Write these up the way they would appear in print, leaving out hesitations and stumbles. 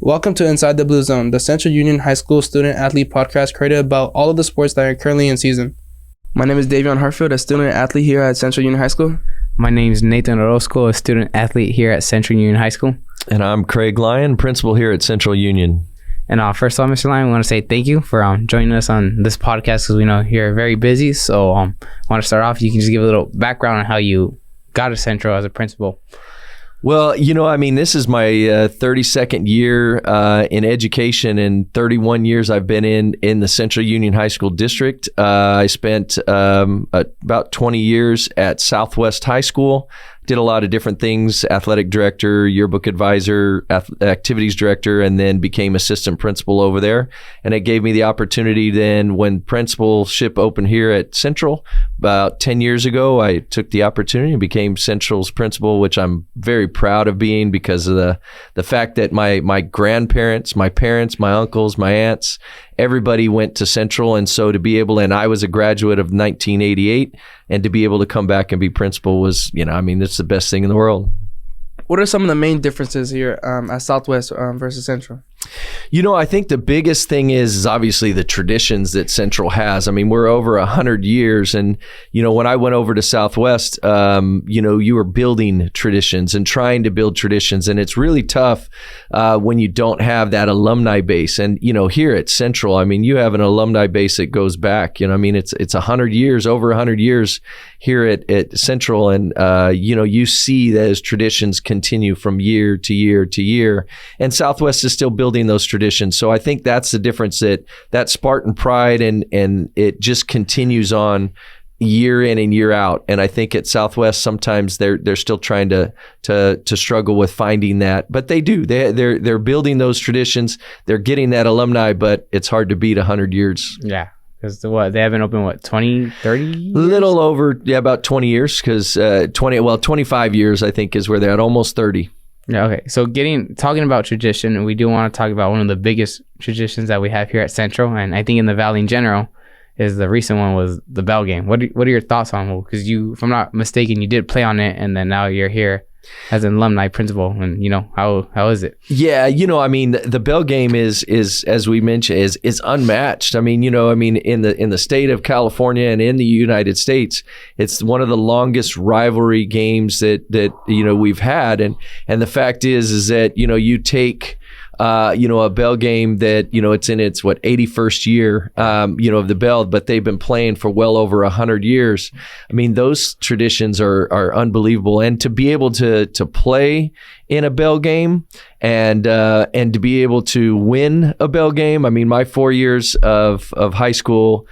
Welcome to Inside the Blue Zone, the Central Union High School student-athlete podcast created about all of the sports that are currently in season. My name is Davion Hartfield, a student-athlete here at Central Union High School. My name is Nathan Orozco, a student-athlete here at Central Union High School. And I'm Craig Lyon, principal here at Central Union. And first off, Mr. Lyon, we want to say thank you for joining us on this podcast because we know you're very busy. So I want to start off, you can just give a little background on how you got to Central as a principal. Well, this is my 32nd year in education, and 31 years I've been in the Central Union High School district. I spent about 20 years at Southwest High School. Did a lot of different things, athletic director, yearbook advisor, activities director, and then became assistant principal over there. And it gave me the opportunity then when principalship opened here at Central about 10 years ago, I took the opportunity and became Central's principal, which I'm very proud of being because of the fact that my grandparents, my parents, my uncles, my aunts, everybody went to Central. And so to be able, and I was a graduate of 1988, and to be able to come back and be principal was, it's the best thing in the world. What are some of the main differences here at Southwest versus Central? I think the biggest thing is obviously the traditions that Central has. We're over 100 years. And, when I went over to Southwest, you were building traditions and trying to build traditions. And it's really tough when you don't have that alumni base. And, here at Central, you have an alumni base that goes back. It's 100 years, over 100 years here at Central. And, you see those traditions continue from year to year to year. And Southwest is still building those traditions. So I think that's the difference, that Spartan pride and it just continues on year in and year out. And I think at Southwest sometimes they're still trying to struggle with finding that, but they do. They're building those traditions. They're getting that alumni, but it's hard to beat 100 years. Yeah. Because they haven't opened 20, 30 years? Little over, about 20 years. Because 25 years I think is where they're at, almost 30. Yeah, okay. So talking about tradition, we do want to talk about one of the biggest traditions that we have here at Central, and I think in the Valley in general, is the recent one was the bell game. What are your thoughts on it? Because you, if I'm not mistaken, you did play on it, and then now you're here as an alumni principal, and how is it? Yeah, the bell game is as we mentioned is unmatched. In the state of California and in the United States, it's one of the longest rivalry games that we've had, and the fact is that you take a bell game that, it's in its 81st year, of the bell, but they've been playing for well over 100 years. Those traditions are unbelievable. And to be able to play in a bell game and to be able to win a bell game. My 4 years of high school,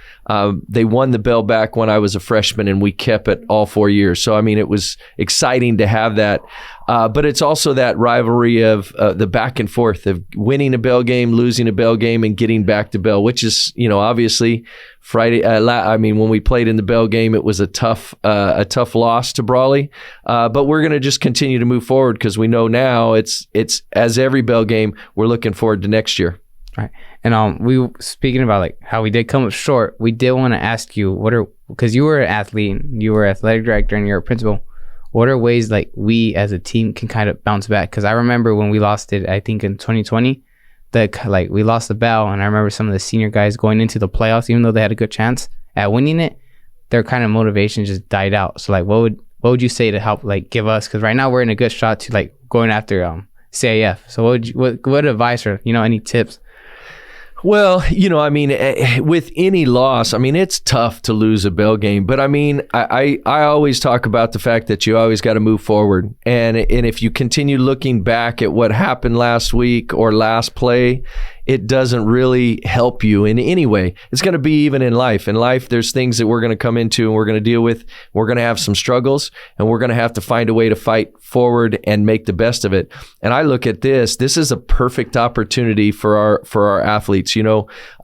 they won the bell back when I was a freshman, and we kept it all 4 years. So, it was exciting to have that. But it's also that rivalry of the back and forth of winning a bell game, losing a bell game, and getting back to bell, which is, obviously Friday. When we played in the bell game, it was a tough loss to Brawley. But we're going to just continue to move forward because we know now it's as every bell game, we're looking forward to next year. Right. And we speaking about how we did come up short, we did want to ask you because you were an athlete, you were athletic director, and you're a principal. What are ways we as a team can kind of bounce back? Because I remember when we lost it, I think in 2020, we lost the bell, and I remember some of the senior guys going into the playoffs, even though they had a good chance at winning it, their kind of motivation just died out. So what would you say to help give us? Because right now we're in a good shot to going after CIF. So what advice or any tips? Well, with any loss, it's tough to lose a bell game, but I always talk about the fact that you always got to move forward. And if you continue looking back at what happened last week or last play, it doesn't really help you in any way. It's going to be even in life. In life, there's things that we're going to come into and we're going to deal with. We're going to have some struggles, and we're going to have to find a way to fight forward and make the best of it. And I look at this is a perfect opportunity for our athletes, our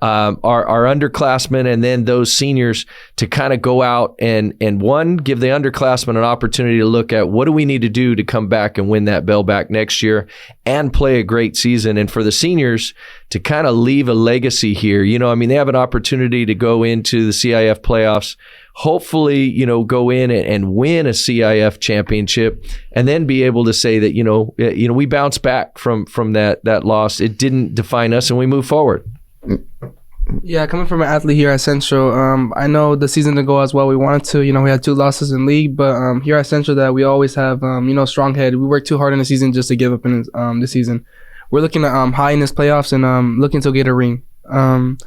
underclassmen and then those seniors to kind of go out and one, give the underclassmen an opportunity to look at what do we need to do to come back and win that bell back next year and play a great season. And for the seniors to kind of leave a legacy here. They have an opportunity to go into the CIF playoffs, hopefully, go in and win a CIF championship, and then be able to say that, we bounce back from that loss. It didn't define us, and we move forward. Yeah, coming from an athlete here at Centro, I know the season didn't go as well we wanted to. We had 2 losses in league, but here at Centro that we always have, strong head. We work too hard in the season just to give up in this season. We're looking at high in this playoffs and looking to get a ring. And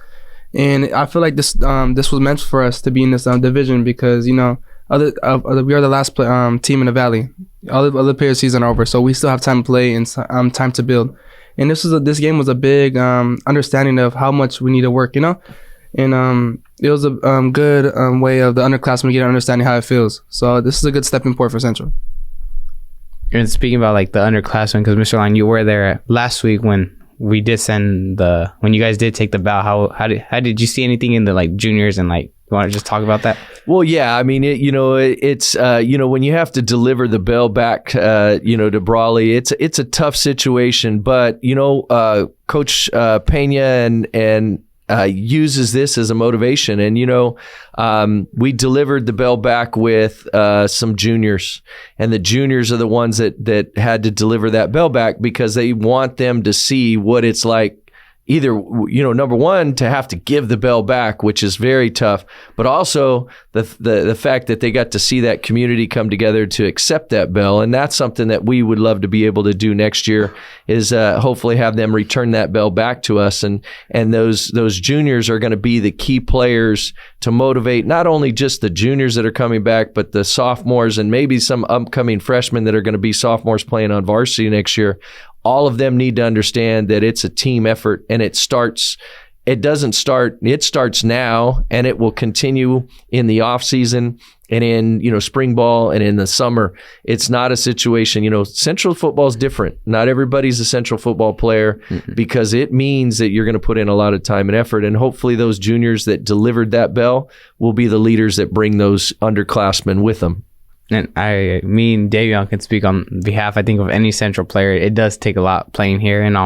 I feel like this was meant for us to be in this division because we are the last team in the Valley. All the other players' season are over, so we still have time to play and time to build. And this game was a big understanding of how much we need to work, and it was a good way of the underclassmen getting understanding how it feels. So this is a good stepping point for Central. And speaking about like the underclassmen, because Mr. Lyon, you were there last week when we did when you guys did take the bow. How did you see anything in the like juniors, and like you want to just talk about that? Well, yeah, it's when you have to deliver the bell back to Brawley, it's a tough situation, but Coach Pena and uses this as a motivation, and we delivered the bell back with some juniors, and the juniors are the ones that had to deliver that bell back because they want them to see what it's like. Either, number one, to have to give the bell back, which is very tough, but also the fact that they got to see that community come together to accept that bell. And that's something that we would love to be able to do next year is hopefully have them return that bell back to us. And those juniors are going to be the key players to motivate not only just the juniors that are coming back, but the sophomores and maybe some upcoming freshmen that are going to be sophomores playing on varsity next year. All of them need to understand that it's a team effort, and it starts now, and it will continue in the off season and in, spring ball and in the summer. It's not a situation, Central football is different. Not everybody's a Central football player because it means that you're going to put in a lot of time and effort. And hopefully those juniors that delivered that bell will be the leaders that bring those underclassmen with them. And me and Davion can speak on behalf, I think, of any Central player. It does take a lot playing here. And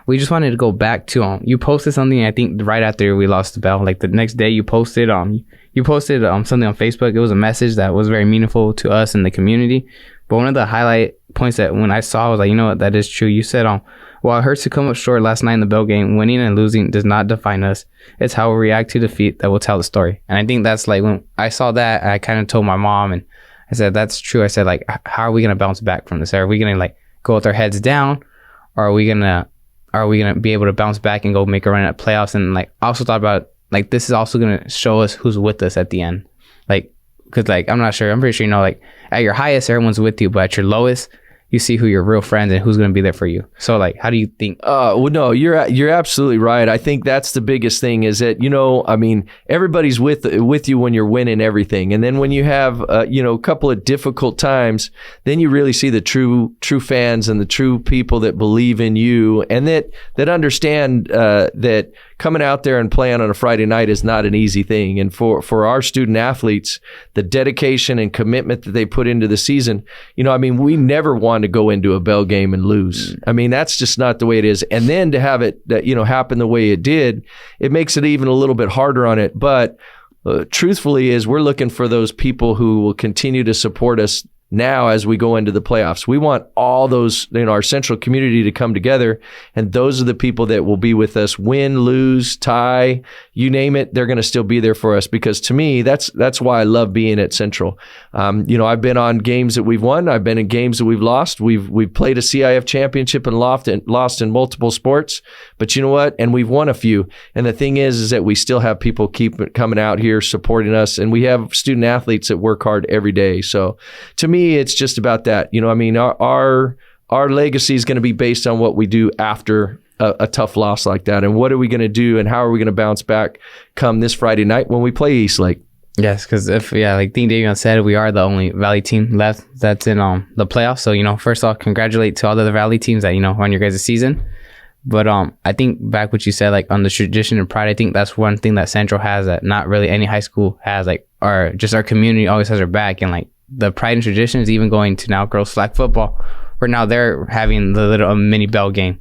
we just wanted to go back to you posted something, I think, right after we lost the bell. Like the next day you posted something on Facebook. It was a message that was very meaningful to us in the community. But one of the highlight points that when I saw, I was like, you know what, that is true. You said, while it hurts to come up short last night in the bell game, winning and losing does not define us. It's how we react to defeat that will tell the story. And I think that's like when I saw that, I kind of told my mom, and I said, that's true. I said, like, how are we going to bounce back from this? Are we going to like go with our heads down, or are we going to be able to bounce back and go make a run at playoffs? And like, I also thought about like, this is also going to show us who's with us at the end. Like, cause like, I'm not sure. I'm pretty sure, like at your highest, everyone's with you, but at your lowest, you see who your real friends and who's going to be there for you. So like, how do you think? Well, no, you're absolutely right. I think that's the biggest thing is that, everybody's with you when you're winning everything. And then when you have, a couple of difficult times, then you really see the true fans and the true people that believe in you and that understand that coming out there and playing on a Friday night is not an easy thing. And for our student athletes, the dedication and commitment that they put into the season, we never want to go into a bell game and lose. That's just not the way it is. And then to have it, happen the way it did, it makes it even a little bit harder on it. But truthfully is we're looking for those people who will continue to support us now as we go into the playoffs. We want all those, our Central community to come together, and those are the people that will be with us, win, lose, tie, you name it, they're going to still be there for us, because to me, that's why I love being at Central. I've been on games that we've won. I've been in games that we've lost. We've played a CIF championship and lost in multiple sports, but you know what? And we've won a few. And the thing is that we still have people keep coming out here supporting us, and we have student athletes that work hard every day. So to me, it's just about that. Our legacy is going to be based on what we do after a tough loss like that, and what are we going to do, and how are we going to bounce back come this Friday night when we play Eastlake. Yes, because like Dean Davion said, we are the only Valley team left that's in the playoffs. So first off, congratulate to all the other Valley teams that run your guys' season. But I think back what you said, like on the tradition and pride, I think that's one thing that Central has that not really any high school has. Like our community always has our back, and like the pride and tradition is even going to now girls flag football, where now they're having the little mini bell game.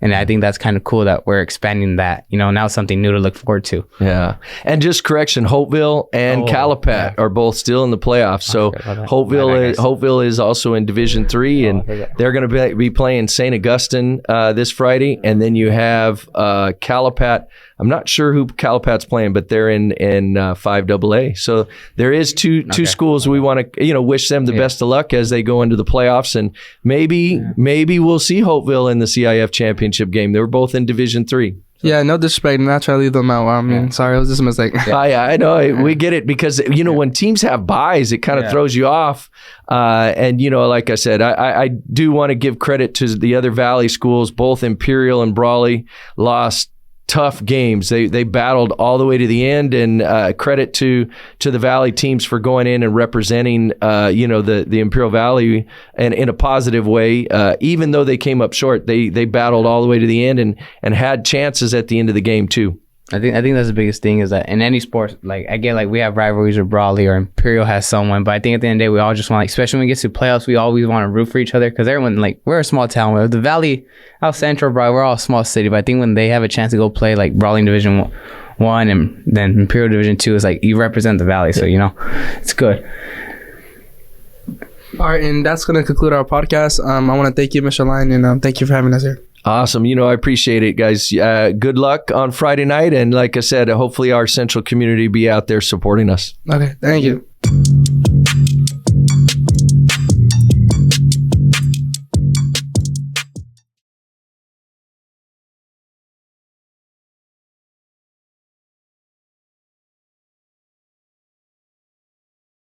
And I think that's kind of cool that we're expanding that. You know, now something new to look forward to. Yeah. And just correction, Hopeville and Calapat are both still in the playoffs. So Hopeville is also in Division 3, and they're going to be playing St. Augustine this Friday. And then you have Calapat. I'm not sure who Calapat's playing, but they're in 5AA. So there is two schools we want to wish them the best of luck as they go into the playoffs, and maybe we'll see Hopeville in the CIF championship game. They were both in Division 3. Yeah, no disrespect. I'm not trying to leave them out. I mean, sorry, it was just a mistake. I know. We get it because, when teams have buys, it kind of throws you off. And, like I said, I do want to give credit to the other Valley schools. Both Imperial and Brawley lost tough games. They battled all the way to the end, and credit to the Valley teams for going in and representing the Imperial Valley and in a positive way. Even though they came up short, they battled all the way to the end and had chances at the end of the game too. I think that's the biggest thing is that in any sport, like I get like we have rivalries with Brawley or Imperial has someone, but I think at the end of the day we all just want, like, especially when we get to playoffs, we always want to root for each other because everyone, like, we're a small town. The Valley, out Centro, Brawley, we're all a small city, but I think when they have a chance to go play like Brawley in Division 1 and then Imperial Division 2, it's like you represent the Valley, so it's good. All right, and that's going to conclude our podcast. I want to thank you, Mr. Lyon, and thank you for having us here. Awesome. I appreciate it, guys. Good luck on Friday night. And like I said, hopefully our Central community be out there supporting us. Okay. Thank you.